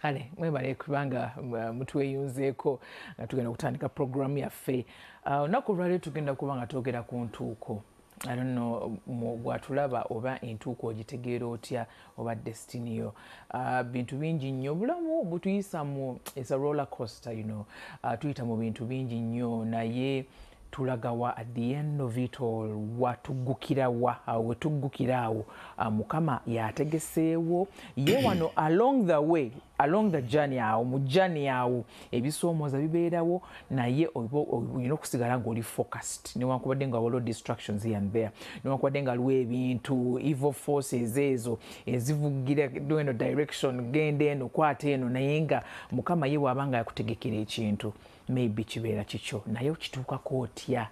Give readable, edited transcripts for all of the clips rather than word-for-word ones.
Kale mwebale kubanga mutweyunzeeko nga tugenda kutandika programu yaffe. Olunaku lwaleero tugenda kuba nga twogera ku ntuuko. I don't know bw'atulaba oba entuuko ogitegeera otya oba destiny yo. Bintu bingi nnyo bulamu butuyisa mu it's a roller coaster, you know. Tuyita mu bintu bingi nnyo naye tulagawa at the end of it all watugukirawa wetuggukiraawo Mukama yategeseewo ye wano along the way, along the journey awo mu journey awo ebisoomooza bibeerawo naye olina okusigala ng'oli focused newankubadde nga waliwo distractions here and there newankubadde nga waliwo ebintu evil forces ezo ezivugira eno direction genda eno kwata eno naye nga Mukama ye bw'aba nga yakutegekera ekintu maybe kibeera kikyo naye okituukako otya.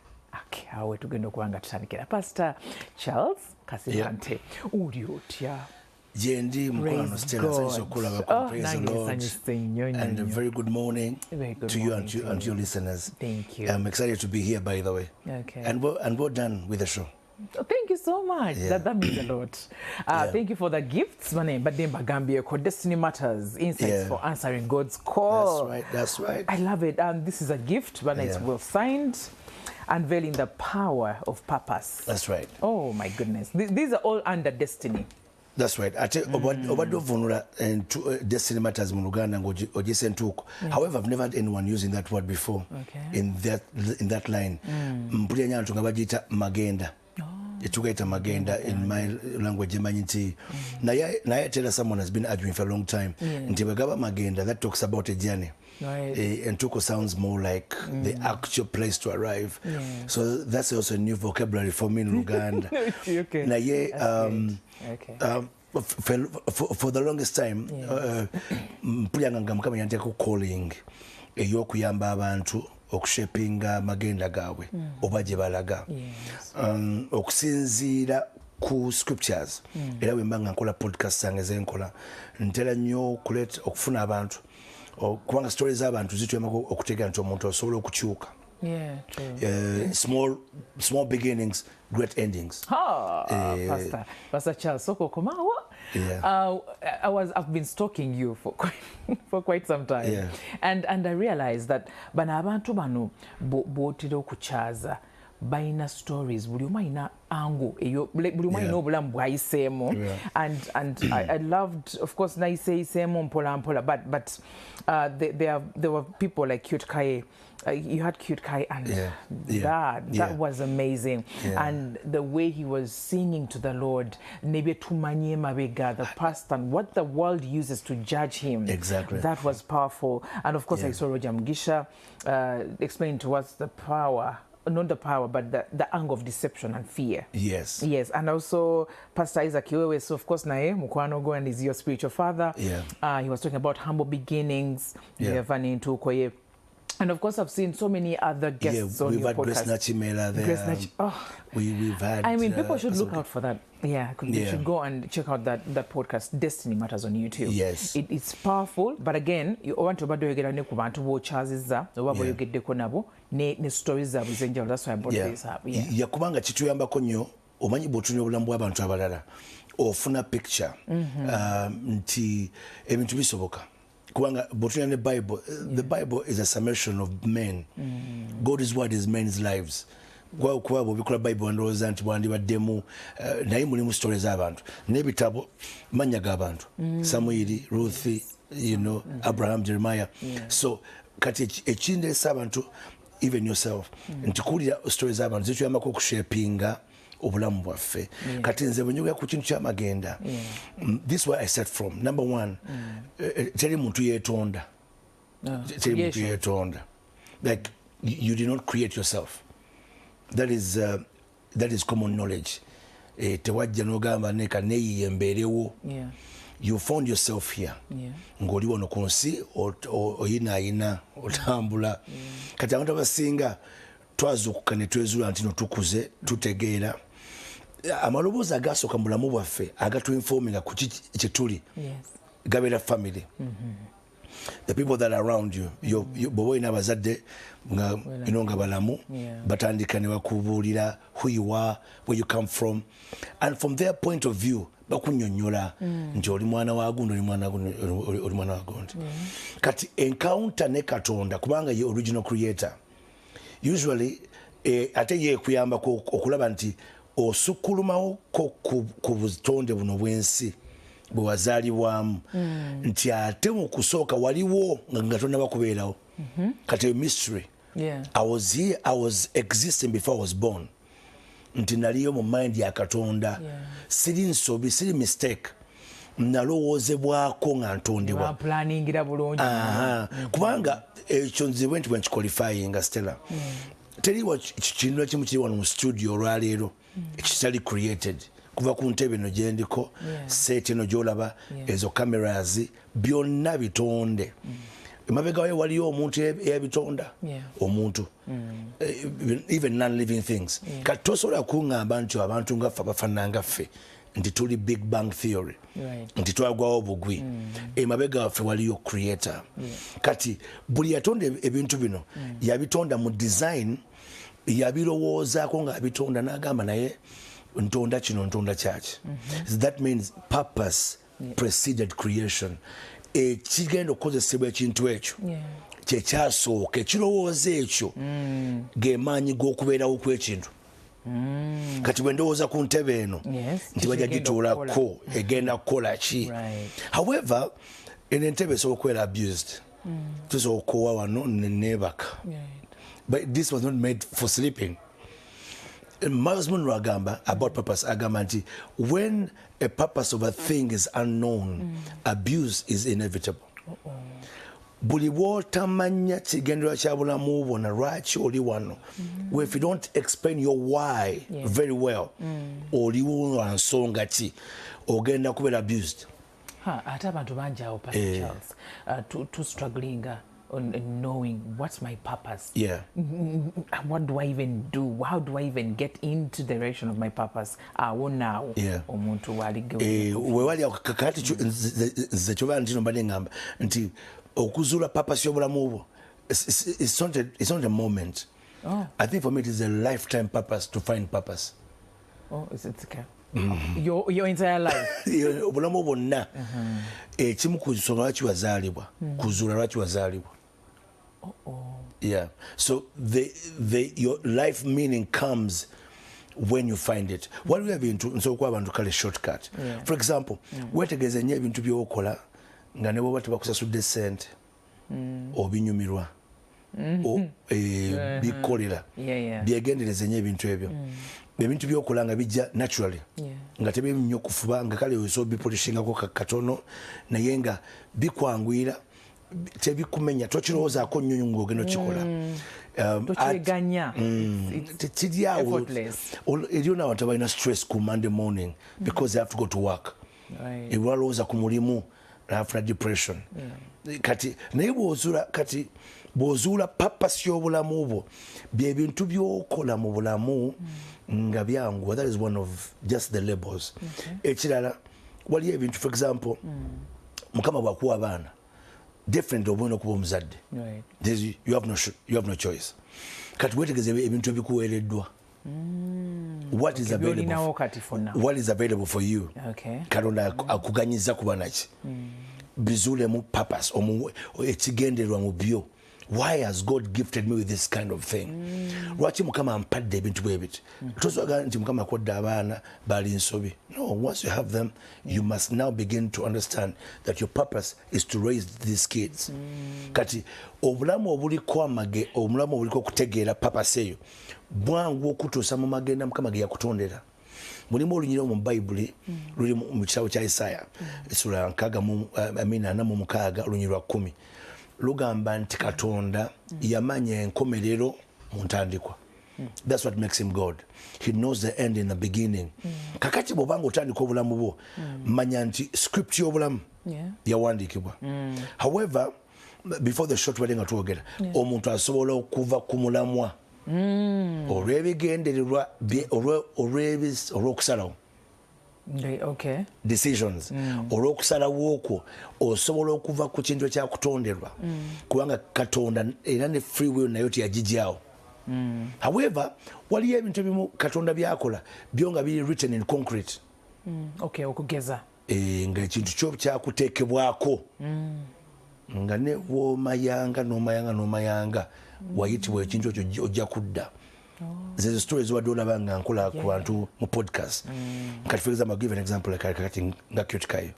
Awe tugenda okuba nga tutandikira. Pastor Charles Kasirante, uli otya? Jendi Mkwano Stella, praise the Lord, and a very good morning to you and your listeners. Thank you. I'm excited to be here, by the way. Okay. And we're done with the show. Thank you so much. That means a lot. Thank you for the gifts. My name, Bademba Gambia, Destiny Matters, Insights for Answering God's Call. That's right. I love it. This is a gift, but it's well signed. Unveiling the power of purpose. That's right. Oh my goodness. These are all under destiny. That's right. Destiny Matters However, I've never had anyone using that word before. In that line. Magenda. Etugaita magenda in my language emanyi naye tell someone has been arguing for a long time nti bwegaba magenda that talks about a journey. And Tuko sounds more like the actual place to arrive. So that's also a new vocabulary for me in Uganda. For the longest time mpuliranga Mukama yanteka calling ey'okuyamba abantu okushapinga magenda gaabwe oba gye balaga okusinziira ku scriptures era bwe mbanga nkola podcast zange zenkola ntera nnyo okufuna abantu kubanga stories z'abantu zituyambako okutegeera nti omuntu osobola okukyuka. Small beginnings, great endings. Pastor Charles Sokokomawa. I've been stalking you for quite some time, and I realized that bano abantu bano botera okuchaza baina stories buli omu alina angle eyo buli omu alina obulamu bwayiseemu and I loved, of course, nayiseeyiseemu mpola mpola but there were people like Cute Kai. You had Cute Kai and that was amazing. And the way he was singing to the Lord, the past and what the world uses to judge him. Exactly. That was powerful. And of course I saw Roger Mugisha explain to us the power, not the power, but the angle of deception and fear. Yes. And also Pastor Isaac Iwewe, so of course nae mukwano go and is your spiritual father. He was talking about humble beginnings. And of course, I've seen so many other guests on your podcast. We've had Grace Nachimela there. We've had... I mean, people should look out for that. You should go and check out that podcast, Destiny Matters, on YouTube. Yes. It's powerful, but again, you want to badogera ne kubantu bo chaziza, oba boyogeddeko nabo, ne stories zabo zenjawulo. That's why I brought this up. Yakubanga kituyambako nnyo, omanyi bw'otunuulira obulamu bw'abantu abalala, ofuna picture nti ebintu bisoboka. The Bible is a summation of men. God's word is men's lives. Bible ndowooza nti bwandibaddemu naye mulimu stories z'abantu n'ebitabo mannya g'abantu Samuel, Ruth, Abraham, Jeremiah. So kati ekindeesa abantu, even yourself, nti kuwulira stories z'abantu zituyambako okushapinga obulamu bwaffe. Kati nze bwe njogera ku kintu ky'amagenda, this is where I start from. Number one, teri muntu yeetonda. Like you did not create yourself. That is common knowledge. Tewajja n'ogamba neka neeyiye mbeerewo. You found yourself here. Ng'oli wano ku nsi oyinaayina otambula. Kati abantu abasinga twazuukuka ne twezuula nti no tukuze tutegeera amaloboozi agasooka mu bulamu bwaffe agatuinfominga ku kye tuli gabeera family. the people that are around you. Bw'oba olina abazadde nga balamu batandika ne bakubuulira who you are, where you come from, and from their point of view bakunnyonnyola nti oli mwana wa gundi oli mwana wa gundi. Kati encounter ne Katonda kubanga ye original creator usually ate ye kuyambako okulaba nti osukulumawo ku butonde buno bw'ensi bwe wazaalibwamu nti ate mu kusooka waliwo nga tonna bakubeerawo. Kati mystery. I was here, I was existing before I was born. Nti naliyo mu mind ya Katonda. Siri nsobi, siri mistake. Nalowoozebwako nga ntondebwa. Planningira bulungi. Kubanga ekyo nziwe nti bwenkiqualifying nga Stella. Teriwa kintu kimu kiri wano mu studio olwaleero ekitali created. Kuva ku ntebe no gyendiko, set eno gyolaba, ezo cameras, byonna bitonde. Emabega wayo waliyo omuntu eyabitonda. Omuntu. Even non-living things. Kati tosobola kuŋŋamba nti abantu nga ffe abafaanana nga ffe nti tuli Big Bang Theory. Nti twagwawo bugwi. Emabega waffe waliyo creator. Kati buli yatonda ebintu bino yabitonda mu design, yabirowoozaako nga abitonda n'agamba naye ntonda kino ntonda kyaki. That means purpose preceded creation. Ekigenda okukozesebwa ekintu ekyo kyekyasooka, ekirowoozo ekyo ge maanyi g'okubeerawo kw'ekintu. Kati bwe ndowooza ku ntebe eno nti bajja gituulako egenda kukola ki. However eno entebe esobola okubeera abused. Tusobola okoowa wano neebaka. But this was not made for sleeping. Miles Monroe agamba about purpose, agamba nti when a purpose of a thing is unknown, abuse is inevitable. Buli bw'otamanya kigendera kya bulamu bwo na lwaki oli wano, if you don't explain your why very well, oliwo lwa nsonga ki, ogenda kubeera abused. Ate abantu bangi awo, Pastor Charles, to struggling on knowing what's my purpose. What do I even do? How do I even get into the direction of my purpose? Now. Omuntu waligewo. Wewali kakati ze choba ntino mbade ngamba nti okuzuula purpose y'obulamu bwo. It's not a moment. I think for me it is a lifetime purpose to find purpose. It's okay. Your entire life. Obulamu bwonna ekimu ku nsonga lwaki wazaalibwa, kuzuula lwaki wazaalibwa. So your life meaning comes when you find it. What we have nso kwa abantu kale shortcut. For example, wetegeeze nnyo ebintu by'okola nga ne bwoba tebakusasudde ssente obinyumirwa bikolera byegendereze nnyo ebintu ebyo. Ebintu by'okola nga bijja naturally nga tebiri nnyo kufuba nga kale oyinza obipolishingako katono naye nga bikwanguyira tebikumenya tokirowoozaako nnyo ng'ogenda okikola. Tokyeganya. Kiri awo eriyo n'abantu abalina stress ku Monday morning because they have to go to work. Ebalowooza ku mulimu n'afuna depression. Kati naye bw'ozuula purpose y'obulamu bwo by'ebintu by'okola mu bulamu nga byangu. That is one of just the labels. Ekirala waliyo ebintu, for example, Mukama bw'akuwa abaana different obwena okuba omuzadde. You have no choice. Kati wetegeeze ebintu ebikuweereddwa. What is available for you. Katonda akuganyiza kuba naki. Bizuulemu purpose ekigendererwa mu byo. Why has God gifted me with this kind of thing? Lwaki Mukama ampadde ebintu bwe biti? Tosobola nti Mukama akodde abaana bali nsobi. No, once you have them, you must now begin to understand that your purpose is to raise these kids. Kati obulamu obuliko amage, obulamu obuliko okutegeera purpose eyo, bwangu okutuusa mu magenda Mukama ge yakutondera. Mulimu olunyira mu Bayibuli luli mu kitabo kya Isaya essula 46 olunyirwa 10. Lugamba nti Katonda yamanya enkomerero mu ntandikwa. That's what makes him God. He knows the end in the beginning. Kakati bw'obanga otandika obulamu bwo manya nti script y'obulamu yawandiikibwa. However, before the short wedding atwogera omuntu asobola okuva ku mulamwa olw'ebigendererwa olw'okusalawo. Okay. Decisions olw'okusalawo okwo osobola okuva ku kintu ekyakutonderwa kubanga Katonda era ne free will nayo teyagijjawo. However, waliyo ebintu ebimu Katonda byakola byo nga biri written in concrete. Okay, okugeza ng'ekintu kyo kyakuteekebwako nga ne w'omayanga n'omayanga wayitibwa ekintu ekyo ojja kudda. There's stories what don't have nga nkola ku bantu mu podcast. Kati for example, I'll give an example like kati ngakyotikai.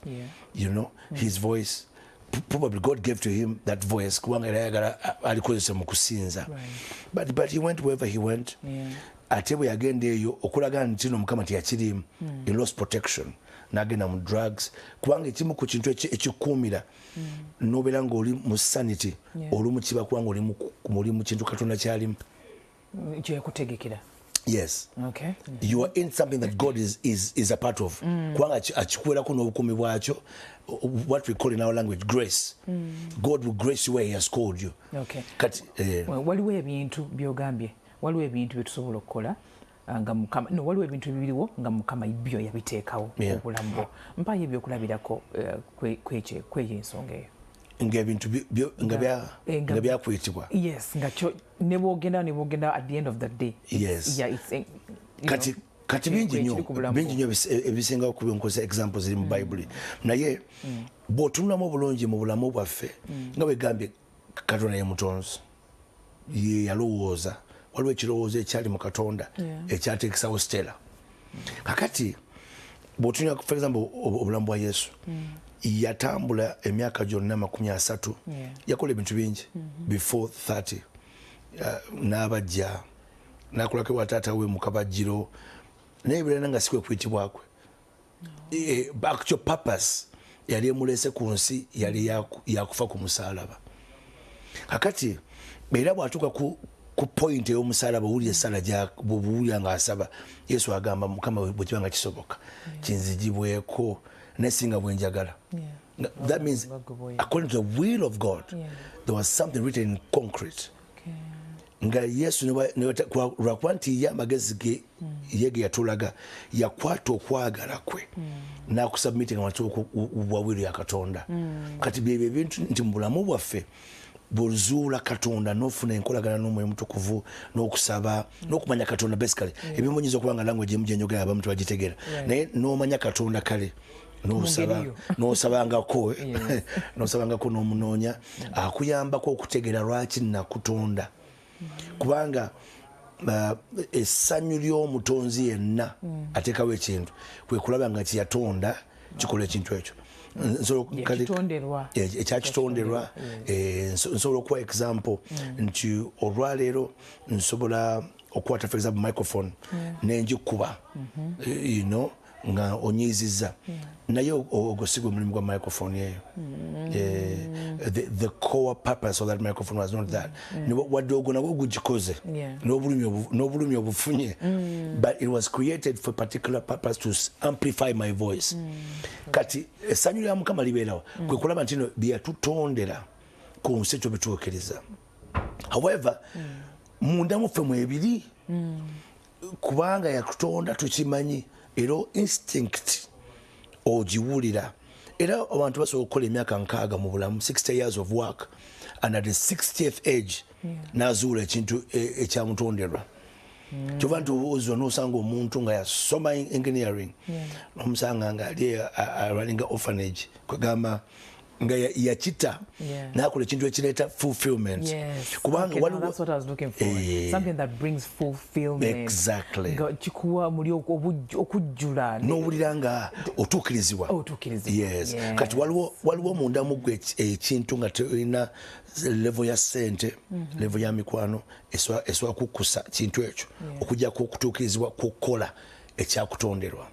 You know, his voice probably God gave to him that voice kubanga era yagala alikozesa mu kusinza. But he went wherever he went. Ate bwe yagenda eyo okulaga nti no Mukama teyakirimu. He lost protection. N'agenda mu drugs kubanga ekimu ku kintu ekikuumira n'obeera ng'oli mu sanity olumu kiba kubanga oli mu kintu Katonda kyalimu. Yes. Okay. You are in something that God is a part of. Kubanga akikuweerako n'obukuumi bwakyo, what we call in our language grace. God will grace you where he has called you. Okay. Kati waliwo ebintu byogambye, waliwo ebintu byetusobola okukola nga Mukama waliwo ebintu ebiriwo nga Mukama byo yabiteekawo obulamu bwo. Mpayo ebyokulabirako kw'ensonga eyo. Ng'ebintu nga byakwitibwa. Yes, nga kyo ne bwogenda at the end of the day. Yes. Yeah, it's kati bingi nnyo ebisinga okubinkoza examples ziri mu Bible. Naye bw'otunulamu obulungi mu bulamu bwaffe nga wegambye Katonda ye mutonzi. Ye yalowooza. Waliwo ekirowoozo ekyali mu Katonda ekyateekesawo Stella. Kakati bw'otunula for example obulamu bwa Yesu. Yatambula emyaka gyonna 30. Yakola ebintu bingi before 30. N'abajja n'akolako wa taata we mu kabajjiro naye ebirala nga sikwe kuyitibwa kwe. Actual purpose yali emulese ku nsi yali yakufa ku musaalaba. Kakati era bw'atuuka ku point ey'omusaalaba owulira essala bw'owulira ng'asaba Yesu agamba Mukama bwe kiba nga kisoboka kinzigibweko nesinga bwenjagala. That means according to the will of God there was something written in concrete. Nga Yesu lwakuba nti ye amagezi ge yege yatulaga yakwata okwagala kwe n'akusubmitting amatu wa will ya Katonda. Kati byebyo ebintu nti mu bulamu bwaffe bw'ozuula Katonda n'ofuna enkolagana n'Omwoyo Mutukuvu n'okusaba n'okumanya Katonda basically ebimu nyinza okuba nga language emu gyenjogera abamu tebagitegeera naye n'omanya Katonda kale n'osabangako n'omunoonya akuyambako okutegeera lwaki nakutonda kubanga essanyu ly'omutonzi yenna ateekawo ekintu kwe kulaba nga kiyatonda kikola ekintu ekyo ekyakitonderwa. Nsobola okuwa example nti olwaleero nsobola okukwata for example microphone nenjikuba you know nga onyiizizza naye ogwo si gwe mulimu gwa microphone eyo. The core purpose of that microphone was not that. Wadde ogwo nagwo gugikoze n'obulumi obufunye but it was created for a particular purpose to amplify my voice. Kati essanyu lya Mukama libeerawo kwe kulaba nti byeyatutondera ku nsi ekyo bituukiriza. However munda muffe mwebiri kubanga yatutonda tukimanyi era instinct ogiwulira era abantu basobola okukola emyaka 6 mu bulamu 60 years of work and at the 60th age n'azuula ekintu ekyamutonderwa. Kyova nti obuuzo n'osanga omuntu nga yasoma engineering n'omusanga nga ali running orphanage kwegamba nga yakita n'akola ekintu ekireeta fulfillment kubanga that's what I was looking for. Something that brings fulfillment. Exactly. Kikuwa muli okujjula n'owulira nga otuukirizibwa. Yes. Kati waliwo munda mu gwe ekintu nga terina level ya ssente level ya mikwano eswa kukusa kintu ekyo okujjako okutuukirizibwa kukola ekyakutonderwa.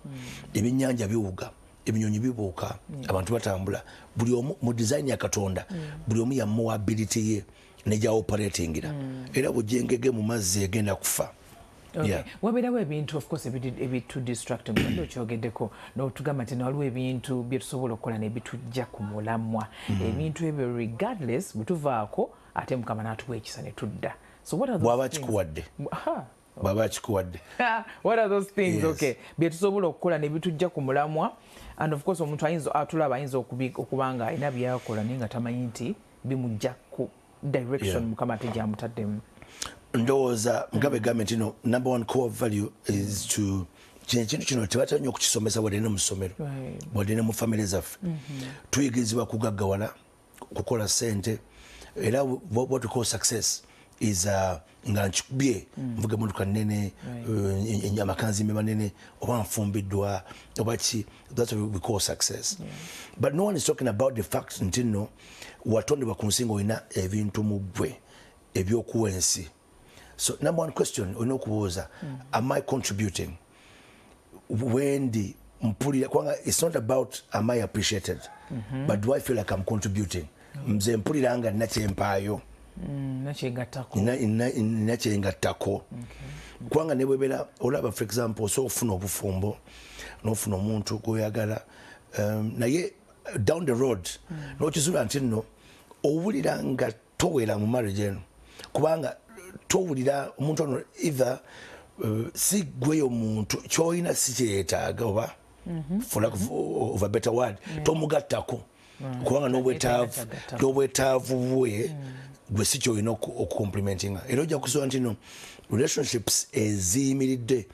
Ebyennyanja biwuga ebinyonyi bibuuka abantu batambula buli omu mu design ya Katonda buli omu yamuwa ability ye nejja operatingira era bujengege mu mazzi egenda kufa. Wabeerawo ebintu of course ebitu distracting ndo kyogeddeko n'otugamba nti waliwo ebintu bye tusobola okukola nebitujja ku mulamwa ebintu ebyo regardless bwe tuvaako ate Mukama n'atuwa ekisa ne tudda. So what are those bw'aba kikuwadde baba chikuwadde. What are those things? Yes. Okay, bye tusobola okukola ne bitujja ku mulamwa, and of course omuntu ayinza atulaba ayinza okubanga alina byakola naye nga tamanyi nti bimujja ku direction mukama ate gyamutaddemu. Ndowooza Mugabe government, number one core value is to kintu kino tebatera nnyo okukisomesa wadde ne mu ssomero wadde ne mu famire zaffe. Tuyigirizibwa kugaggawala, kukola ssente, era what we call success is nga nkikubye nvuga emmotoka nnene, amakanzimbe manene, oba nfumbiddwa oba ki. That's what we call success. But no one is talking about the fact nti nno watondebwa ku nsi ng'olina ebintu mu ggwe ebyokuwa ensi. So number one question olina okubuuza, am I contributing? Wendi mpulira kubanga it's not about am I appreciated, but do I feel like I'm contributing? Nze mpulira nga nina kyempaayo, nina kyengattako. Kubanga ne bwebera olaba for example so ofuna obufumbo n'ofuna omuntu gw'oyagala, naye down the road n'okizuula nti nno owulira nga towera mu marriage eno kubanga towulira omuntu ono either si gweyo omuntu kyolina si kyeyetaaga oba for lack of a better word tomugattako kubanga n'obwetaavu bwe gwe si kyolina okucomplimentinga. Era ojja kusobola nti no relationships eziyimiridde,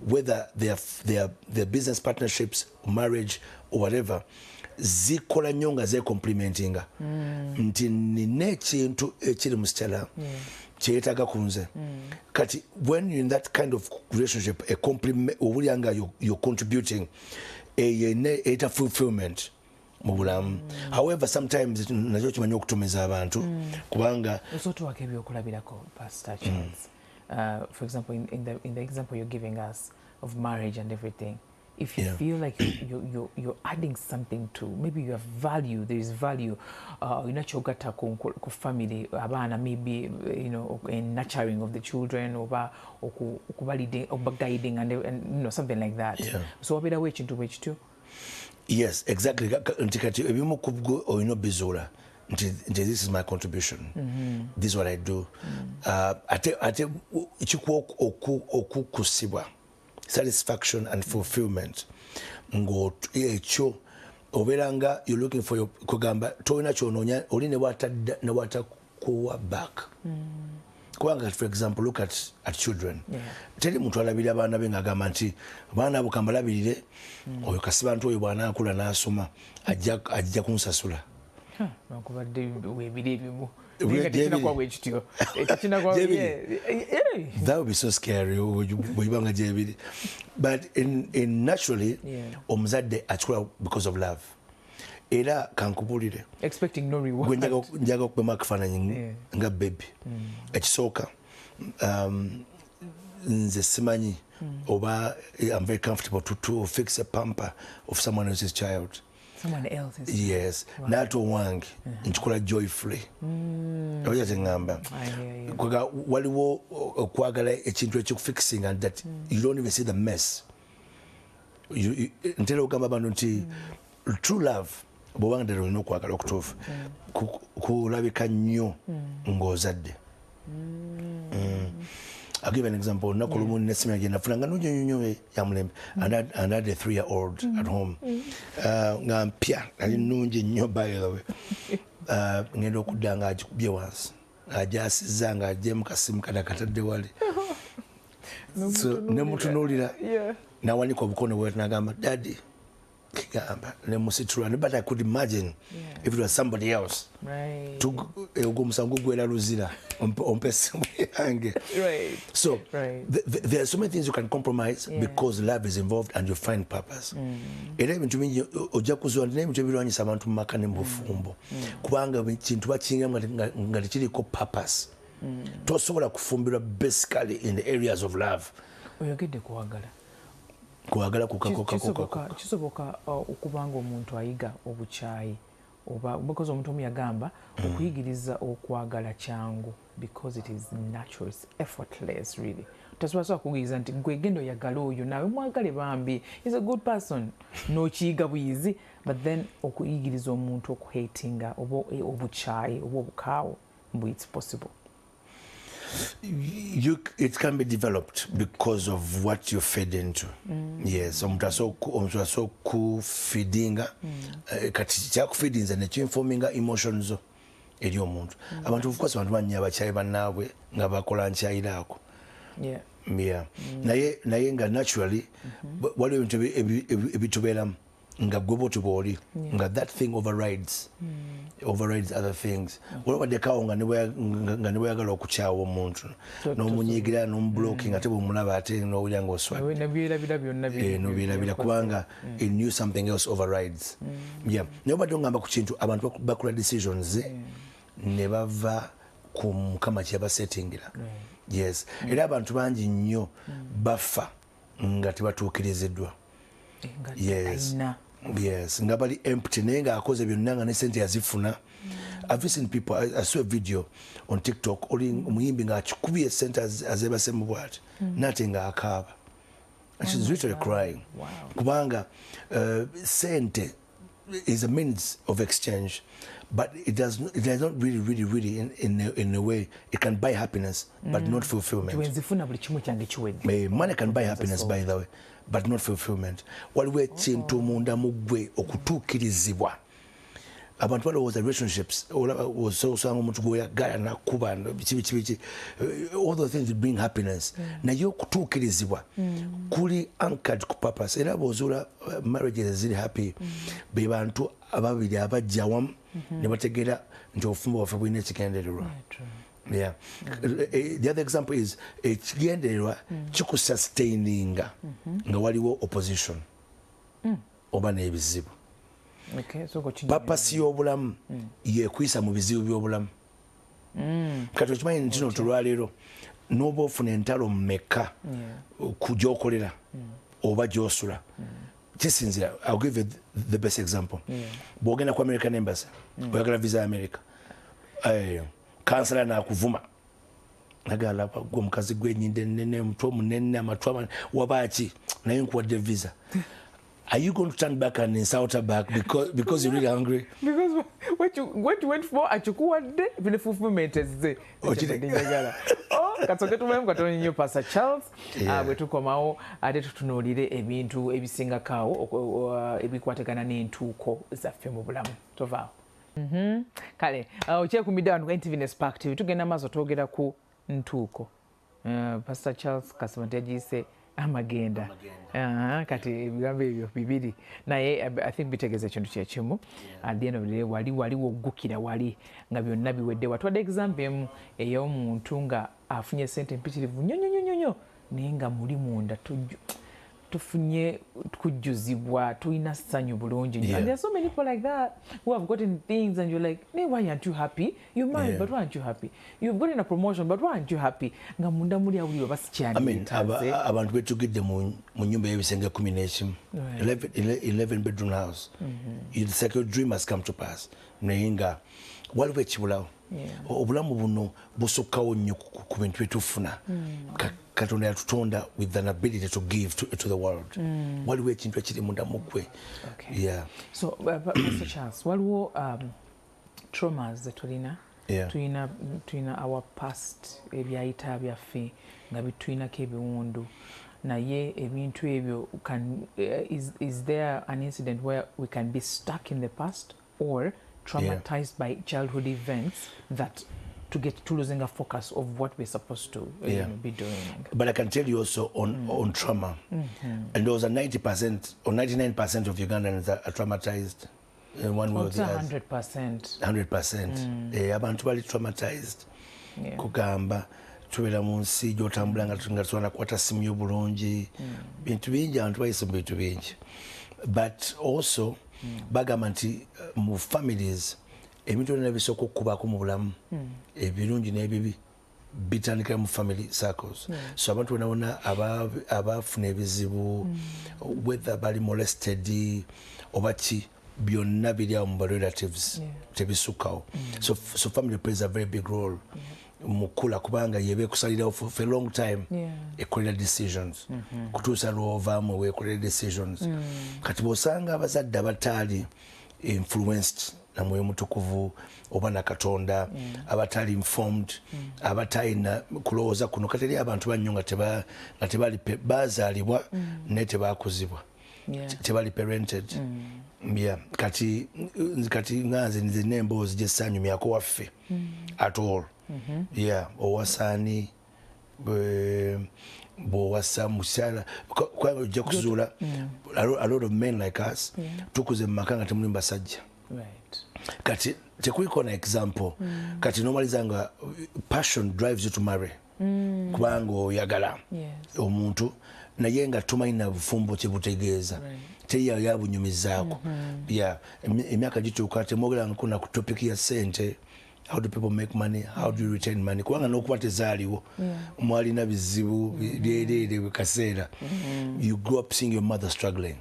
whether they are business partnerships, marriage or whatever, zikola nnyo nga zeecomplimentinga nti nina ekintu ekiri mu kitala kyeyetaaga ku nze. Kati when you're in that kind of relationship, a compliment owulira nga you're contributing, eyita fulfillment mu bulamu. However, sometimes nakyo kimanyi okutomeza abantu kubanga osotuwako ebyokulabirako Pastor Charles. For example, in the example you're giving us of marriage and everything, if you feel like you're adding something to, maybe you have value, there is value, inachogata ku family, abana, maybe, in nurturing of the children, or guiding and something like that. So what better way into which too? Yes, exactly. Ebimu kubgo oyino bizula. This is my contribution. This is what I do. Ate chikuwa okukusibwa. Satisfaction and fulfillment. Ngo echo oberanga you're looking for your kugamba toina chononya oli ne wata kuwa back. Kubanga for example look at children. Teri muntu alabira abaana be ngagamba nti abaana abo kambalabirire oyo kasiba ntu oyo bwana akula n'asoma ajja kunsasula. Nakubadde webiri ebimu. That would be so scary. But in naturally, omuzadde achukula because of love. Era kankubulire. Expecting no reward. Njaga okubema akafaananyi nga baby. Ekisooka nze simanyi oba I'm very comfortable to fix a pamper of someone else's child. Someone else's. Yes. Wow. Nato wange nkikola joyfully. Oya zengamba. Kuga waliwo okwagala ekintu ekikufixing and that you don't even see the mess. Ntera ogamba abantu nti true love bw'obanga ddala olina okwagala okutuufu kulabika nnyo ng'ozadde. I'll give an example. Olunaku lumu nesima gye nafuna nga nnyonnyo ya mulembe and I had a 3-year-old at home. Nga mpya ali nnungi nnyo by the way. Ngenda okudda nga agikubye wansi agyasizza nga aggye mu kasimu kati akatadde wali. So ne mutunuulira n'awanika obukono bwe n'agamba daddy kigamba ne musitula. But I could imagine if it was somebody else. Right. Ogwo musango gwera luzira ompese yange. Right. So there are so many things you can compromise because love is involved and you find purpose. Era ebintu bingi ojja kuzuula nti n'ebintu ebirwanyisa abantu mu maka ne mu bufumbo kubanga kintu bakinga nga tekiriko purpose. Tosobola kufumbirwa basically in the areas of love. Oyogedde kuwagala. Kuwagala kisoboka okubanga omuntu ayiga obukyayi oba because omuntu omu yagamba okuyigiriza okwagala kyangu because it is natural, it's effortless really. Tasobola kukuyigiriza nti gwe genda oyagala oyo nawe mwagale bambi, is a good person n'okiyiga buyizi, but then okuyigiriza omuntu okuhatinga oba obukyayi oba obukaawo mbu it's possible. It can be developed because of what you fed into. Yes, omuntu aso ku feedinga kati kya ku feedinga ne informinga emotions eri omuntu. Abantu of course abantu banya abakyali bannaabwe nga bakola nkyayira ako. Yeah. Naye nga naturally waliwo ebintu ebitubeeramu nga gwe bw'oti bw'oli nga that thing overrides other things. Waliwo kawo nga ne bweyagala okukyawa omuntu n'omunyiigira n'omublocking ate bw'omulaba ate n'owulira ng'oswadde n'obyerabira kubanga it knew something else overrides. Naye obadde ongamba ku kintu abantu bakola decisions ne bava ku Mukama kye yabasetingira. Yes, era abantu bangi nnyo bafa nga tebatuukiriziddwa. Yes, nga bali empty naye nga akoze byonna nga ne sente yazifuna. I've seen people, I saw a video on TikTok oli omuyimbi nga akikubye sente azebasemu bw'ati nate nga akaaba. She's literally crying. Kubanga sente is a means of exchange, but it does not really in a way it can buy happiness but not fulfillment. Money can buy happiness, by the way, but not fulfillment. Waliwo ekintu munda mu ggwe okutuukirizibwa. Abantu balowooza relationships osanga omuntu gweoyagala nakuba biki all those things bring happiness. Naye okutuukirizibwa kuli anchored ku purpose. Era bw'ozuula marriages eziri happy be bantu ababiri abajja wamu ne bategeera nti obufumbo bwaffe bulina ekigendererwa. Yeah. The other example is ekigendererwa kikusustaininga nga waliwo opposition oba n'ebizibu. Purpose y'obulamu yeekuyisa mu bizibu by'obulamu. Kati okimanyi nti no tulwaleero n'oba ofuna entalo mmeka ku gy'okolera oba gy'osula kisinzira. I'll give you the best example. Bw'ogenda ku American Embassy oyagala visa ya America, kansala naakuvuma nagala gwe omukazi gwenyinde nene omutwe omunene amatwe wabaki naye nkuwadde visa. Are you going to turn back and insult her back because you're really hungry? Because what you went for, achikuwadde vile fulfillment ezze. Katsoke tumemu katoni nyo Pastor Charles. Bwe tukomawo ate tutunuulire ebintu ebisingakaawo ebikwatagana n'entuuko zaffe mu bulamu. Tovaawo. Kale, okyekumidde wano ku NTV Spark TV tugenda maaso twogera ku ntuuko. Pastor Charles Kasonte yagiise amagenda. Kati ebigambo ebyo bibiri naye I think bitegeeza ekintu kyekimu. At the end of the day waliwo oggukira wali nga byonna biwedde. Watwadde example emu ey'omuntu nga afunye sente mpitirivu nnyo naye nga muli munda tufunye kujjuzibwa tulina ssanyu bulungi. And there are so many people like that who have gotten things and you're like, hey, why aren't you happy? You're married, but why aren't you happy? You've gotten a promotion, but why aren't you happy? Nga munda muli awulirwa basikyali. I mean, abantu betugidde mu nyumba y'ebisenge 11, 11 bedroom house. It's like your dream has come to pass. Naye nga waliwo ekibulawo. Obulamu buno busukkawo nnyo ku bintu byetufuna. Katonda yatutonda with an ability to give to the world. Waliwo ekintu ekiri munda mu ggwe. So Pastor Charles, waliwo traumas ze tulina. Tulina our past ebyayita byaffe nga bitulinako ebiwundu. Naye ebintu ebyo is there an incident where we can be stuck in the past or traumatized by childhood events that to get to losing a focus of what we're supposed to be doing? But I can tell you also on trauma, and there was a 90% or 99% of Ugandans are traumatized in one way or the other. 100%. Abantu bali traumatized. Kugamba tubeera mu nsi gy'otambula nga tusobola nakwata simu yo bulungi. Bintu bingi abantu bayise mu bintu bingi. But also bagamba nti mu families ebintu byonna bisooka okukubaako mu bulamu ebirungi n'ebibi bitandikira mu family circles. So abantu bonna abafuna ebizibu whether bali molested oba ki byonna biri awo mu ba relatives tebisukkawo. So family plays a very big role mukula kubanga yebe kusalirawo for a long time ekolera decisions kutuusa lw'ovaamu weekolera decisions. Kati bw'osanga abazadde abataali influenced na mwoyo mutukuvu oba na Katonda abatali informed abatalina kulowooza kuno kati eri abantu bannyo nga tebali bazaalibwa naye tebakuzibwa tebali parented kati nganze nze n'emboozi gyesanyumyako waffe at all owasaani bw'owasa mukyala kubanga ojja kuzuula a lot of men like us tukuze mu maka nga temuli basajja kati tekuliko na example kati nomaliza nga passion drives you to marry kubanga oyagala omuntu naye nga tumalina bufumbo kyebutegeeza teyabunyumizaako emyaka gituuka temwogerangako na ku topic ya sente. How do people make money? How do you retain money? Kubanga n'okuba tezaaliwo mwalina bizibu byerere bikaseera you grow up seeing your mother struggling,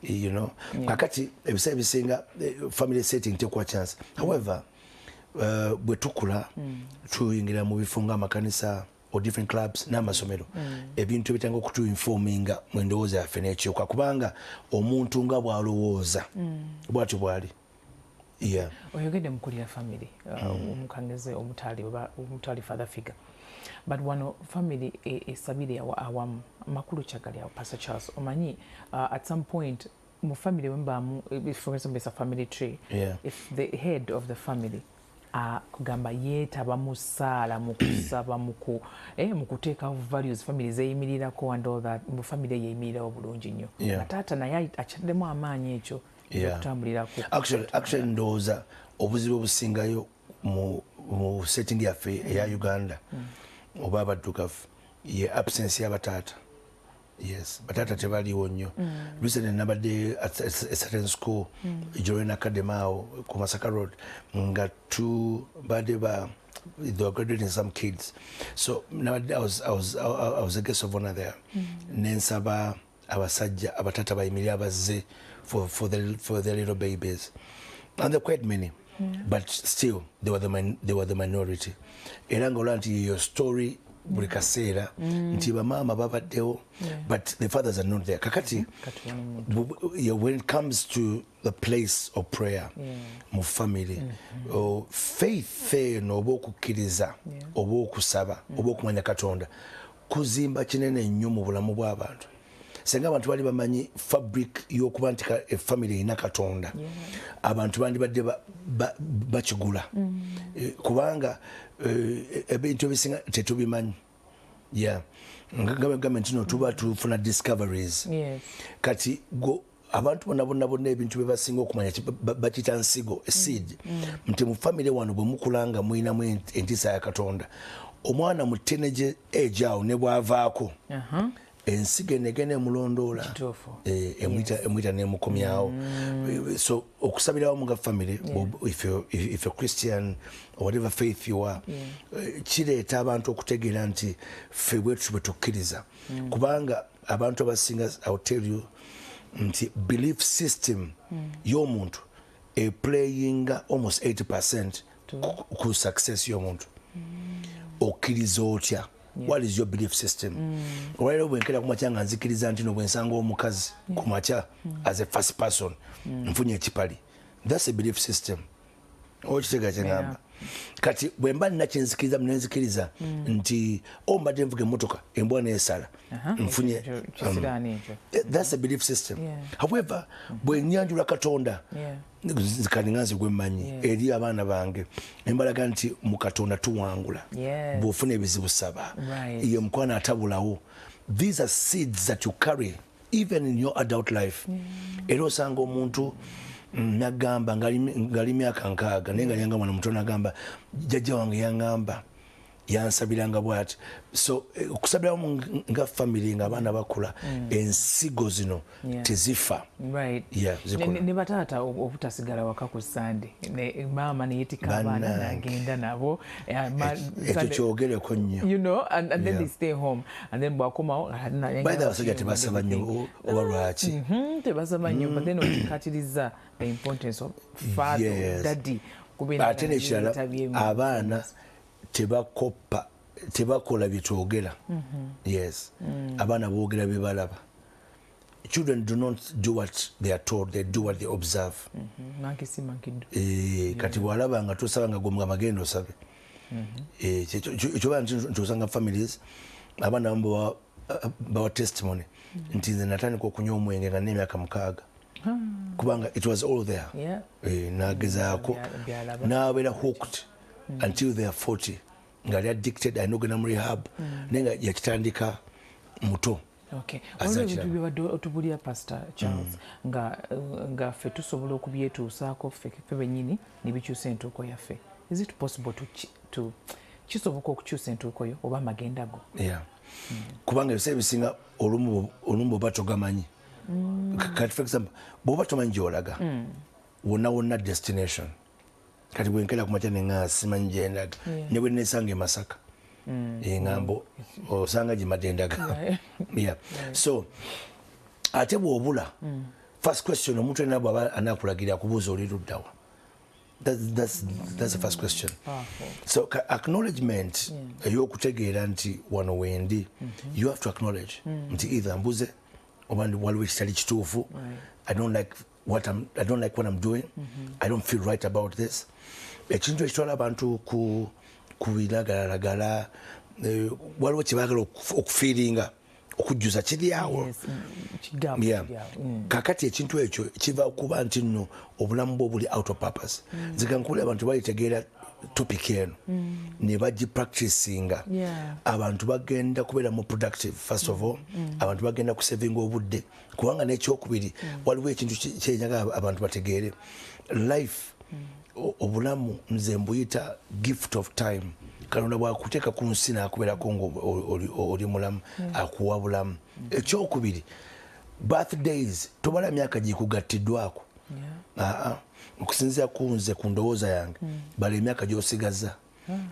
you know. Kakati ebiseera ebisinga family setting tekwa chance. However bwe tukula tuyingira mu bifo ng'amakanisa or different clubs n'amasomero ebintu ebitanga okutuinforminga mu ndowooza yaffe n'ekyuka kubanga omuntu nga bw'alowooza bw'atyo bw'ali. oyogedde mukulira family omukangeze omutali father figure but wano family esabire yawa awamu makulu kyagali awo Pastor Charles omanyi at some point mu family wembamu for example a family tree if the head of the family kugamba yeetaba mu ssaala mu kusaba mu kuteekawo values family zeyimirirako and all that mu family yeyimirirawo bulungi nnyo taata naye akyaddemu amaanyi ekyo actually ndowooza obuzibu obusingayo mu setting yaffe eya Uganda oba abaddugavu ye absence y'abataata. Yes, bataata tebaliwo nnyo. Recently nabadde at a certain school Jordan Academy ku Masaka Road nga badde they were graduating some kids, so nabadde I was a guest of honor there. Nensaba abasajja abatata bayimirira abazze for their little babies, and there are quite many, but still they were the minority. Era nga olwa nti your story buli kaseera nti bamaama babaddewo but the fathers are not there. Kakati when it comes to the place of prayer mu family faith eno oba okukkiriza oba okusaba oba okumanya Katonda kuzimba kinene nnyo mu bulamu bw'abantu. Senga abantu bali bamanyi fabric y'okuba nti family erina Katonda abantu bandibadde bakigula kubanga ebintu ebisinga tetubimanyi gavumenti no tuba tufuna discoveries kati abantu bonna ebintu bye basinga okumanya bakita nsigo seed nti mu family wano bwe mukulanga muinamu entisa ya Katonda omwana mu teenage age awo ne bwavaako ensigo enegene mulondoola emwita nemukomyawo. So okusabirawo mu family if you're Christian or whatever faith you are kireeta abantu okutegeera nti ffe bwetu bwe tukkiriza kubanga abantu abasinga I'll tell you nti belief system y'omuntu playing almost 80% ku success y'omuntu. Okkiriza otya? What is your belief system? Olwaleero bwenkera kumakya nga nzikiriza nti no bwensanga omukazi kumakya as a first person nfunye ekipali, that's a belief system. Okitega kyengamba kati bwe mba nina kyenzikiriza munenzikiriza nti mbadde nvuga emmotoka embwa neesala nfunye that's a belief system. However bwe nyanjula Katonda kati nganze gwe mmanyi eri abaana bange embalaga nti mu Katonda tuwangula bw'ofuna ebizibu saba ye mukwana atabulawo. These are seeds that you carry even in your adult life. Era osanga omuntu nagamba ngali myaka 6 naye nga yanga mwana mutono nagamba jjajja wange yangamba yansabiranga bwati. So okusabira nga family nga abaana bakula ensigo zino tezifa ne bataata obutasigala waka ku Sunday maama neyetika abaana nagenda nabo ekyo kyogereko nnyo, you know, and then they stay home and then bwakomawo abasajja tebasaba nnyo oba lwaki tebasaba nnyo but then okikatiriza the importance of father daddy ate nekirala abaana tebakola byetwogera. Yes, abaana boogera bye balaba. children do not do what they are told, they do what they observe. Kati bwalaba nga tosaba nga gomga magendo sabe. Ekyo ntusanga families abana bambo bawa testimony nti nze natandika okunywa omwenge nga n'emyaka 6 kubanga it was all there. Nagezaako n'abeera hooked until they are 40 nga ali addicted alina okugenda mu rehab naye nga yakitandika muto. Okay. Waliwo ebintu byebadde otubulira Pastor Charles nga ffe tusobola okubyetuusaako ffe bennyini ne bikyusa entuuko yaffe. Is it possible to kisoboka okukyusa entuuko yo oba amagenda go? Kubanga ebiseera ebisinga olumu oba togamanyi. Kati for example bw'oba tomanyi gy'olaga wonna destination. Kati bwenkera ku makya ne nga simanyi gye ndaga ne bwe neesanga e Masaka ngambo osanga gimadde endaga. So ate bw'obula first question omuntu yenna bw'aba anaakulagira akubuuza oli luddawa. That's the first question. So acknowledgement ey'okutegeera nti wano wendi you have to acknowledge nti either mbuze oba waliwo ekitali kituufu. I don't like what I'm doing. I don't feel right about this. Ekintu ekitwala abantu ku biragalalagala waliwo kye baagala okufiiringa okujjuza kiri awo. Kakati ekintu ekyo kiva kuba nti nno obulamu bwo buli out of purpose. Nzigankuli abantu balitegeera topic eno ne bagipracticinga. Abantu bagenda kubeera more productive first of all. Abantu bagenda kusavinga obudde kubanga n'ekyokubiri waliwo ekintu kyenyaga abantu bategeere life obulamu nze mbuyita gift of time. Katonda bwakuteeka ku nsi n'akubeerako ng'oli mulamu akuwa bulamu. Ekyokubiri birthdays tobala myaka gikugattiddwako. Okusinziira ku nze ku ndowooza yange bala emyaka gy'osigaza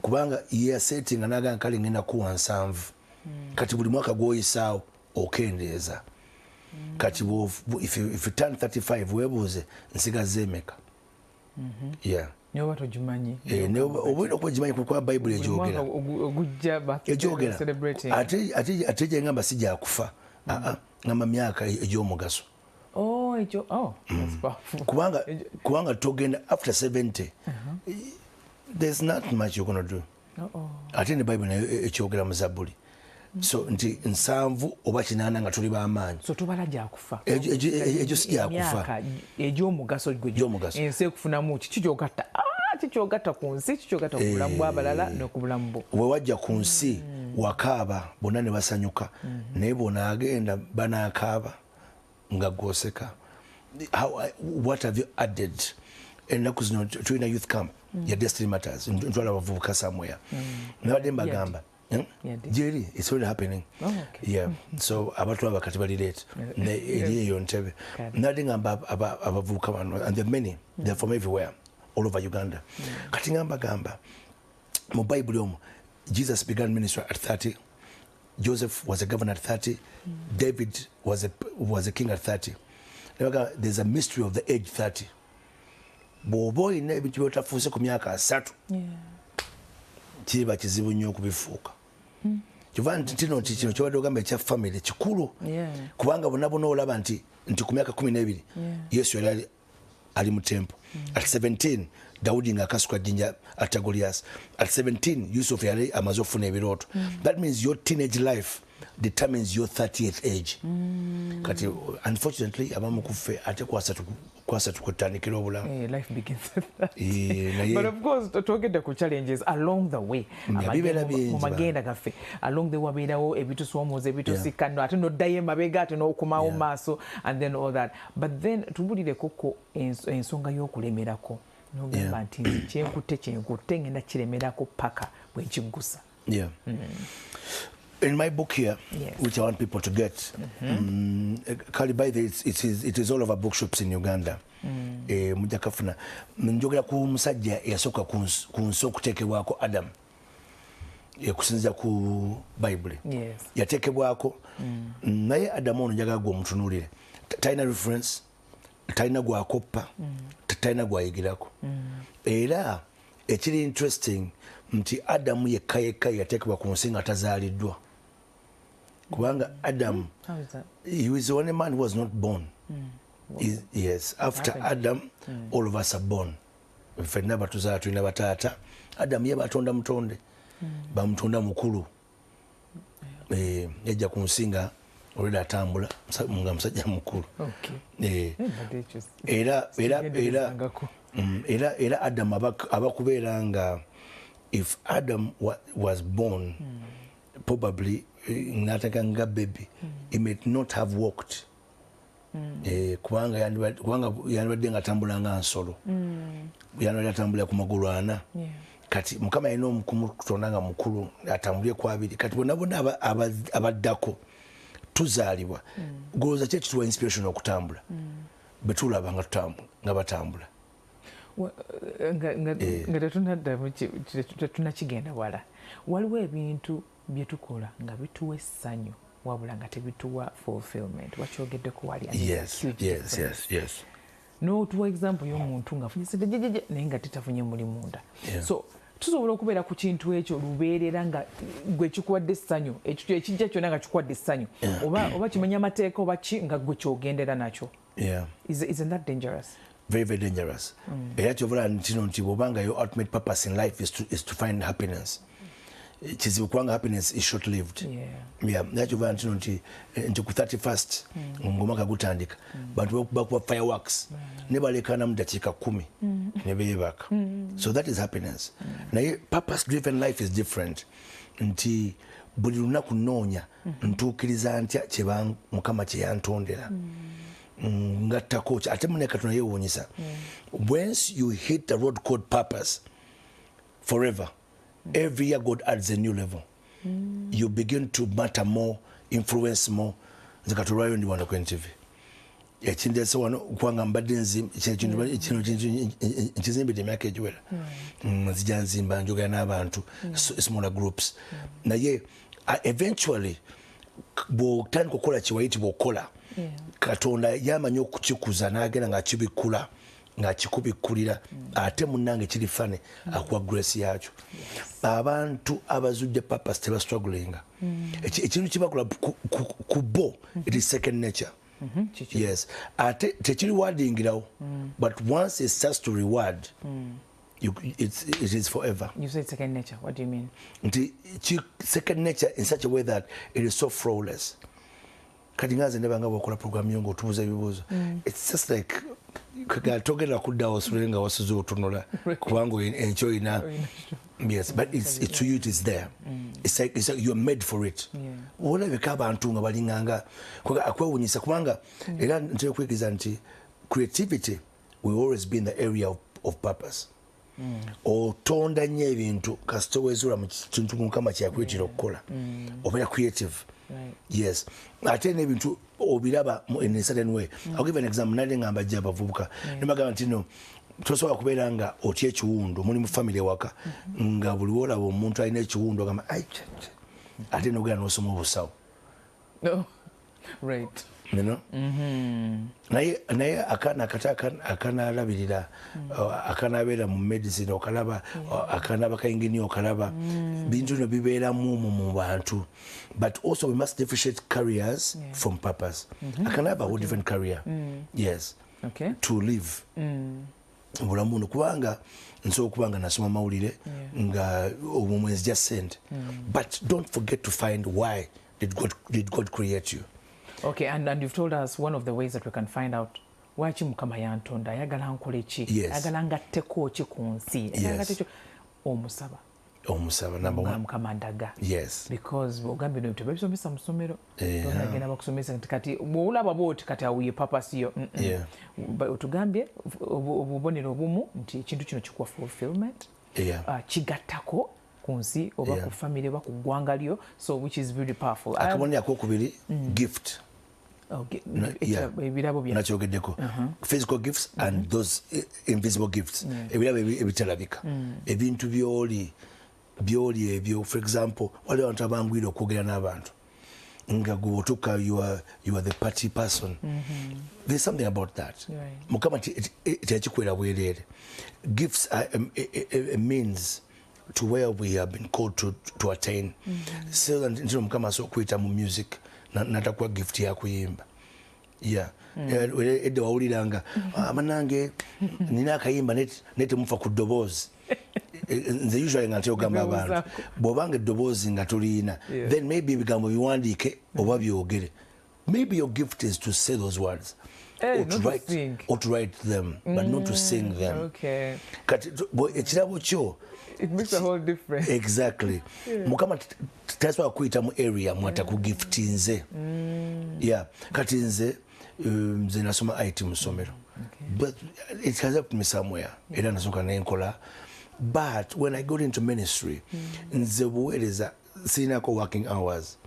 kubanga year setting anaga nkale ngenda kuwa 7 kati buli mwaka gw'oyisaawo okendeeza. Kati if you turn 35 weebuuze nsigaza emeka. Nyoba togimanyi. Obwino okugimanyi kuba Bible egyogera. Ogujja egyogera. Ate gye ngamba si gyakufa. Ngamba myaka egy'omugaso. That's powerful. Kubanga togenda after 70 there's not much you're going to do. Ate ne Bible nayo ekyogera mu Zabbuli. So nti 7 oba 8 nga tuli b'amaanyi. So tubala gyakufa. Egyo si gyakufa. Egy'omugaso ensi ekufunamu kikyogatta ku nsi kikyogatta ku bulamu bw'abalala n'oku bulamu bwo. We wajja ku nsi wakaaba bonna ne basanyuka naye bonaagenda banaakaaba nga gwoseka. What have you added? Ennaku zino tulina youth camp ya Destiny Matters ntwala abavubuka somewhere nabadde mbagamba Jerry, it's already happening. So abantu abakati bali late eri eyo Ntebe nabadde ngamba abavubuka bano and there are many, they're from everywhere all over Uganda. Kati ngamba mu Bible omwo Jesus began ministry at 30. Joseph was a governor at 30. David was a king at 30. There's a mystery of the age 30. Bw'oba olina ebintu byotafuuse ku myaka 3 kiba kizibu nnyo okubifuuka. Kiva nti kino kyobadde ogamba ekya famire kikulu kubanga bonna olaba nti ku myaka 12 Yesu yali ali mu temple. At 17 Daudi ng'akasuka jjinja atta Goliath. At 17 Yusuf yali amaze okufuna ebirooto. That means your teenage life determines your 30th age. Kati unfortunately abamu kuffe ate kwasa tukutandikira obulamu. Life begins at 30. But of course twogedde ku challenges along the way. Mu magenda gaffe along the way wabeerawo ebitusoomooza ebitusikano ate n'oddayo emabega ate n'okumawo maaso and then all that. But then tubulireko ko ensonga y'okulemerako n'ogamba nti kyenkutte ngenda kiremerako paka bwe nkiggusa. In my book here, which I want people to get, it is all over bookshops in Uganda. Mujakafuna njogera ku musajja eyasooka ku nsi okuteekebwako Adam kusinziira ku Bible. Yateekebwako naye Adamu ono njagala gwe omutunuulire talina reference, talina gwakoppa, talina gwayigirako. Era ekiri interesting nti Adamu yekka yateekebwa ku nsi nga tazaaliddwa. kubanga Adam, how is that? he was the only man who was not born. Yes, after Adam, all of us are born. Ffenna batuzaala tulina bataata. Adam ye batonda mutonde, bamutonda mukulu. Yajja ku nsi nga olwedde atambula nga musajja mukulu. Era Adam abakubeera nga if Adam was born probably n'ataka nga baby, he may not have walked. Kubanga yandibadde nga atambula nga nsolo, yandibadde atambulira ku magulu ana. Kati Mukama yalina okumutonda nga mukulu atambulire ku abiri. Kati bonna bonna abaddako tuzaalibwa, golooza ki ekituwa inspiration okutambula bwe tulaba nga batambula. Nga tetunakigenda wala, waliwo ebintu bye tukola nga bituwa essanyu wabula nga tebituwa fulfillment. Wakyogeddeko wali. Yes. N'otuwa example y'omuntu ng'afunye sente jejeje naye nga tetafunye muli munda. So tusobola okubeera ku kintu ekyo lubeerera nga gwe kikuwadde essanyu, ekijja kyonna nga kikuwadde essanyu, oba kimenya amateeka oba ki nga gwe kyogendera nakyo. Isn't that dangerous? Very, very dangerous. Era kyovula nti bw'obanga your ultimate purpose in life is to find happiness. Kizibu kubanga happiness is short lived. Era kyovula nti ku 31st ng'omwaka gutandika bantu bakuba fireworks ne balekana mu dakiika 10 ne beebaka. So that is happiness. Naye purpose driven life is different. Nti buli lunaku nnoonya ntuukiriza ntya Mukama kye yantondera. Ngattako ate munne Katonda yeewuunyisa. Once you hit the road called purpose forever, every year God adds a new level. You begin to matter more, influence more. Nze katulwayo ndi wano ku NTV. Ekindeese wano kubanga mbadde nkizimbidde emyaka egiwera. Nzija nzimba njogera n'abantu, smaller groups. Naye eventually bw'otandika okukola kye wayitibwa okukola, Katonda yamanyi okukikuza n'agenda ng'akibikula ng'akikubikkulira ate munnange kiri fane akuwa grace yakyo. Abantu abazudde purpose tebastrugglinga. Ekintu kibakola ku bo, it is second nature. Yes. Ate tekiri wardingirawo, but once it starts to reward, it is forever. You say second nature, what do you mean? Second nature in such a way that it is so flawless. Kati ngaze nebanga bwokola program yongo otubuuza ebibuuzo. It's just like togenda kuddawo osule nga wasuze otunula kubanga enkyo ina. Yes, but it's to you, it is there. It's like you're made for it. Olabika abantu nga balinganga akwewuunyisa kubanga era ntera okwekiriza nti creativity will always be in the area of purpose. Otonda nnyo ebintu kasita weezuula mu kintu Mukama kyakwetira okukola. Obeera creative. Yes. Ate n'ebintu obiraba in a certain way. I'll give an example. Nali ngamba ajja abavubuka ne bagamba nti no tosobola kubeera nga otya ekiwundu muli mu famire waka nga buli wolaba omuntu alina ekiwundu agamba ate n'ogenda n'osoma obusawo. Right. You know? Naye akaana akanaalabirira akanabeera mu medicine okalaba akanaba kaingini okalaba bintu bino bibeeramu mu bantu, but also we must differentiate careers from purpose. I can have a whole different career. Yes. Okay. To live. Bulamu buno kubanga nsobola okubanga nasoma mawulire nga omwezi just sent, but don't forget to find why did God create you. Okay, and you've told us one of the ways that we can find out why Mukama yantonda ayagala nkole ki, ayagala ngatteko ki ku nsi, omusaba number one. Mukama ndaga. Yes. Because ogambye no tebabisomesa mu ssomero, togenda bakusomesa kati bw'olaba bw'oti kati awuye purpose yo. Otugambye obubonero obumu nti ekintu kino kikuwa fulfillment, kigattako ku nsi oba ku famire oba ku ggwanga lyo, so which is very powerful. Akabonero akokubiri gift. Nakyogeddeko physical gifts and those invisible gifts, ebirabo ebitalabika, ebintu byoli ebyo. For example, waliwo abantu abangwire okwogera n'abantu nga gwe otuuka you are the party person. There's something about that. Mukama teyakikwera bwereere. Gifts are a means to where we have been called to attain. So that ndio mkama so kuita mu music natakuwa gift ya kuyimba. Yeah. Ede wawuliranga amanange nina kayimba nete mufa ku dobozi. Nze usually ngate ogamba abantu bobanga dobozi ngatulina then maybe bigambo biwandike oba byogere. Maybe your gift is to say those words. Or to write them, but not to sing them. Okay. It makes a whole difference. Exactly. Mukama that's why kuita mu area mwata ku gift nze. Yeah. Kati nze nze nasoma IT musomero. But it has helped me somewhere. Era nasoka nenkola. But when I got into ministry, nze buweleza sina ko working hours.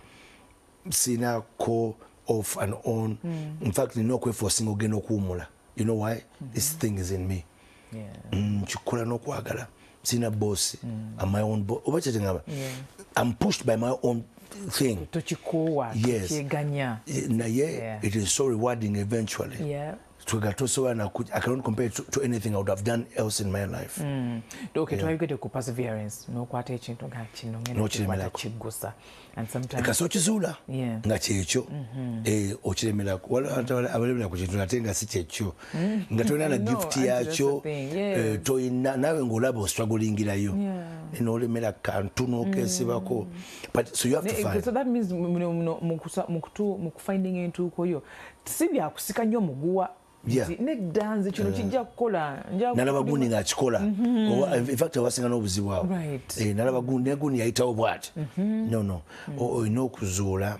Sina ko off and on. In fact, no kwe for single geno kuumula. You know why? This thing is in me. Chukula no kwagala. Sina boss. I'm my own boss. I'm pushed by my own thing. Yes. It is so rewarding eventually. Yeah. I cannot compare it to anything I would have done else in my life. Okay, try to get perseverance. No kwate chintu chigusa. And sometimes kasochizula ngachecho ochilemela wala abalemela kuchintu natenga si checho ngatona na gift yacho toina nawe ngolabo struggling irayo inolemela kantu no kesibako. But so you have to find. So that means mukufinding into koyo sibya kusika nyo muguwa. Ne dance chino kijja kukola nalabagundi ngachikola. In fact abasinga n'obuzibu awo nalabagundi neguni yayitawo bwati no olina okuzuula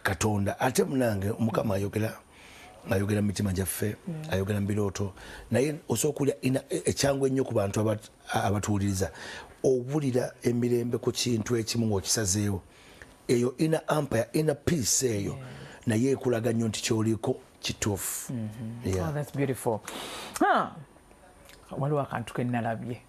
Katonda ate munange Mukama ayogera mitima gyaffe ayogera mbirooto naye osookulya ekyangu ennyo ku bantu abatuwuliriza obulira emirembe ku kintu ekimu ng'okisazeewo eyo ina empire ina peace eyo naye ekulaga nnyo nti kyoliko kituufu. Oh, that's beautiful. Waliwo akantu ke nalabye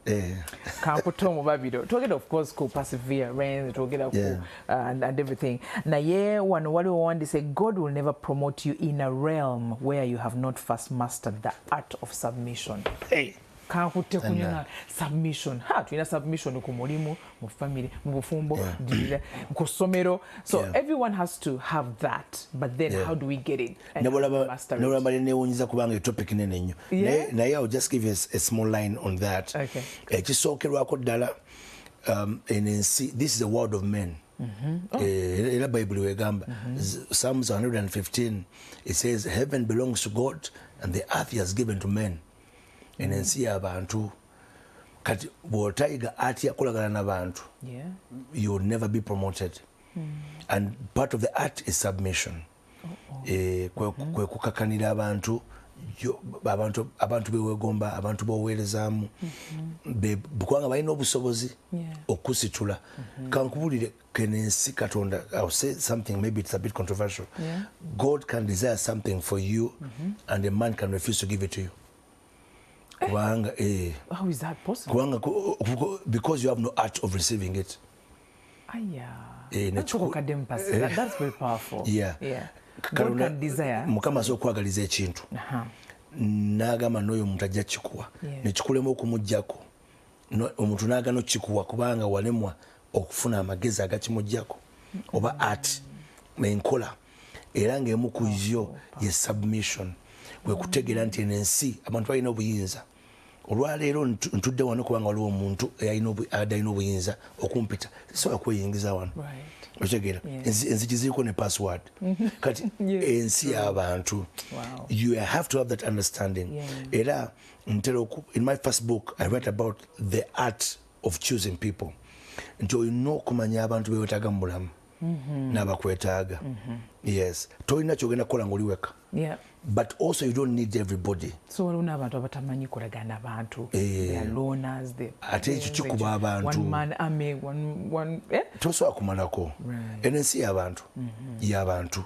kankuta omubabiro twogera of course ku perseverance twogera ku and everything naye wano waliwo wandise God will never promote you in a realm where you have not first mastered the art of submission. Kankute kunyana submission tulina submission ku mulimu mu family mu bufumbo ku somero so everyone has to have that but then how do we get it nebolaba newunyiza kubanga topic nene nnyo naye I'll just give you a small line on that. Ekisookerwako ddala enensi this is the word of men. Era Bible wegamba Psalms 115 it says heaven belongs to God and the earth he has given to men. Enensi y'abantu kati bw'otayiga ati yakolagana n'abantu you will never be promoted. And part of the art is submission. Kwe kukakanira abantu bewegomba abantu boweerezaamu kubanga balina obusobozi okusitula. Kankubulire kenensi Katonda I'll say something maybe it's a bit controversial. God can desire something for you and a man can refuse to give it to you. How is that possible? Because you have no art of receiving it. That's very powerful. God can desire. Mukama so kwagaliza ekintu. N'agamba n'oyo omuntu ajja kikuwa. Ne kikulema okumuggyako. Omuntu n'agano kikuwa kubanga walemwa okufuna amagezi agakimuggyako. Oba art enkola. Era ng'emu ku yo ye submission. Kwe kutegeera nti enensi abantu balina obuyinza. Olwaleero ntudde wano kubanga waliwo omuntu adalina obuyinza okumpita so akweyingiza wano. Otegeera enzigi ziriko ne password kati ensi y'abantu. You have to have that understanding. Era in my first book I write about the art of choosing people nti olina okumanya abantu bewetaaga mu bulamu n'abakwetaaga. Yes tolina kyogenda kukola ng'oliweka. But also you don't need everybody. So waliwo abantu abatamanyi kolagana abantu. They are loners. Ate ekyo kikuba abantu. One man army, one tosobola kumalako. Enensi y'abantu. Y'abantu.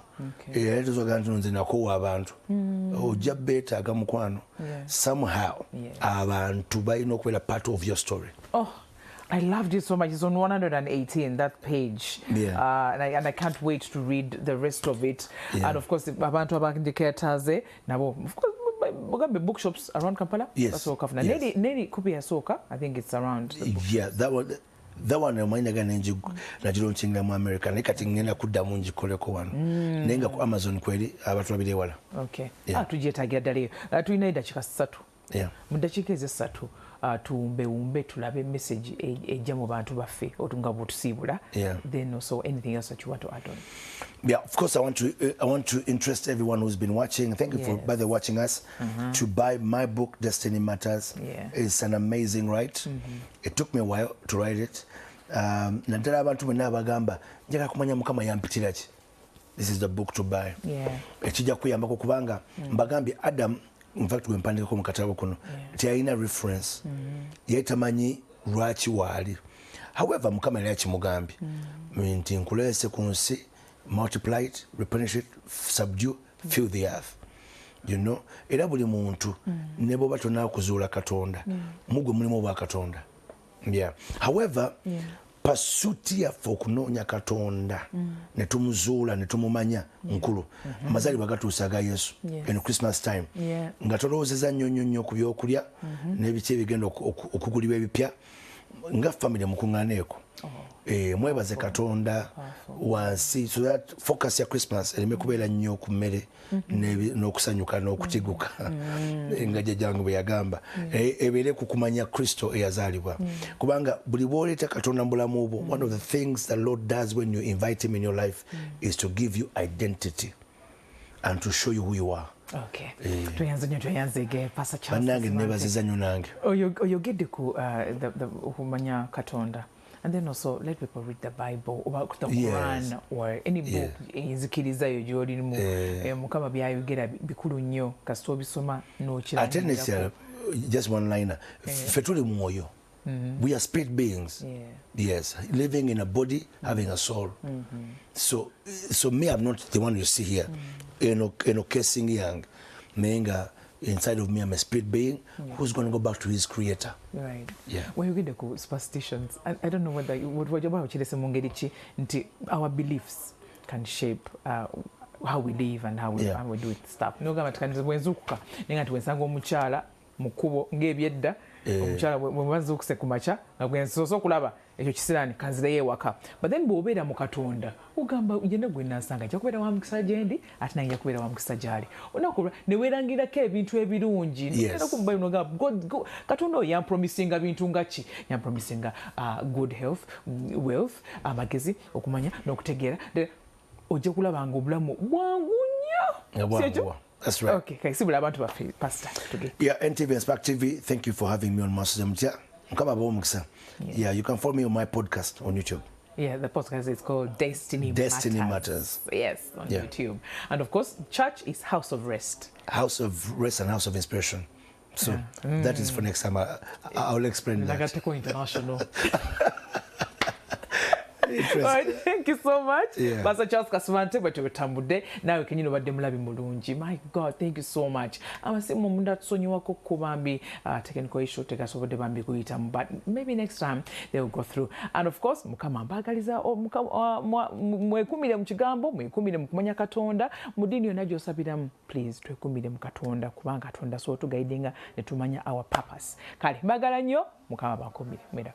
Era tosobola nti nze nakowa abantu. Ojja beetaaga mukwano. Somehow abantu balina okubeera part of your story. I loved it so much. It's on 118, that page. And I can't wait to read the rest of it. And of course, abantu abandiketaze nabo of course mugambe bookshops around Kampala. Yes. Neri copy Asoka. I think it's around. Yeah, that one mine again nagironkinga mu America nekati ngenda kuddamu ngikoleko wano nenga ku Amazon kweri abantu babiri wala. Okay. Tugyetagira ddala tulina eddakiika 3. Yeah. Mu ddakiika ezo 3 tuwumbe tulabe message ejja mu bantu baffe otunga bwotusiibula. Then also anything else that you want to add on? Yeah, of course I want to interest everyone who's been watching. Thank you for by the watching us to buy my book Destiny Matters. It's an amazing write. It took me a while to write it. Naddala abantu bonna abagamba njagala kumanya Mukama yampitira ki. This is the book to buy. Ekijja kuyambako kubanga mbagambye Adam, in fact we mpandikako mu katabo kuno teyalina reference yetamanyi lwaki waali. However Mukama yali akimugambye nti nkuleese ku nsi, multiply it, replenish it, subdue, fill the earth. You know, era buli muntu ne bwoba tonakuzuula Katonda mugwe mulimu bwa Katonda. However pasuti yaffe okunoonya Katonda ne tumuzuula ne tumumanya nkulu amazaalibwa gatuusa ga Yesu in Christmas time nga tolowoozeza nnyo ku byokulya n'ebiki ebigenda okugulibwa ebipya nga famire mukuŋŋaaneeko. Mwebaze Katonda wansi so that focus ya Christmas ereme kubeera nnyo ku mmere n'okusanyuka n'okutiguka nga jjajjange bwe yagamba ebeere ku kumanya Kristo eyazaalibwa kubanga buli bw'oleeta Katonda mu bulamu bwo, one of the things the Lord does when you invite him in your life is to give you identity and to show you who you are. Okay. Tuyanze Pastor Charles. Banange nebaziza nnyo nange. Oyogedde ku okumanya Katonda. And then also let people read the Bible about the Quran or any book ezikiriza yo gyolimu Mukama byayogera bikulu nnyo kasita obisoma n'okira. Just one liner. Ffe tuli mwoyo. We are spirit beings. Yes, living in a body, having a soul. So me, I'm not the one you see here. Casing young, menga inside of me, I'm a spirit being who's going to go back to his creator. Right. Yeah. When you get the superstitions, I don't know whether our beliefs can shape how we live and how we do stuff. No gama tukaniza bwenzukuka nenga tuwensanga omukyala mukubo ngebyedda omukyala bwebazukuse kumacha ngwensoso kulaba ekyo kisirani kanzire yewaka. But then bw'obeera mu Katonda ugamba ugenda gwe nasanga kya kubeera wa mukisa gyendi ate nange kubeera wa mukisa gyali onakola ne weerangirako ebintu ebirungi era kuba inoga God Katonda oyo yampromisinga bintu nga ki yampromisinga good health, wealth, amagezi, okumanya n'okutegeera ojja kulabanga obulamu bwangu nnyo. That's right. Okay, okay. See, about to Pastor. Yeah, NTV and Spark TV. Thank you for having me on Mwasuze Mutya. Yeah, you can follow me on my podcast on YouTube. Yeah, the podcast is called Destiny Matters. Yes, on YouTube. And of course, church is House of Rest. House of Rest and House of Inspiration. So that is for next time. I'll explain that. Nagateko International. All right, thank you so much. Pastor Charles Kasumante bwetubetambudde nawe kenyino badde mulabi mulungi. My God, thank you so much. Amasimu munda tusonyiwako kubambi technical issue tegasobodde bambi kuyitamu, but maybe next time they will go through. And of course Mukama mbagaliza mwekumire mu kigambo, mwekumire mu kumanya Katonda, mu dini yonna gy'osabiramu, please twekumire mu Katonda kubanga Katonda so tugaidinga ne tumanya our purpose. Kale mbagala nnyo, Mukama bakumire. Mwera.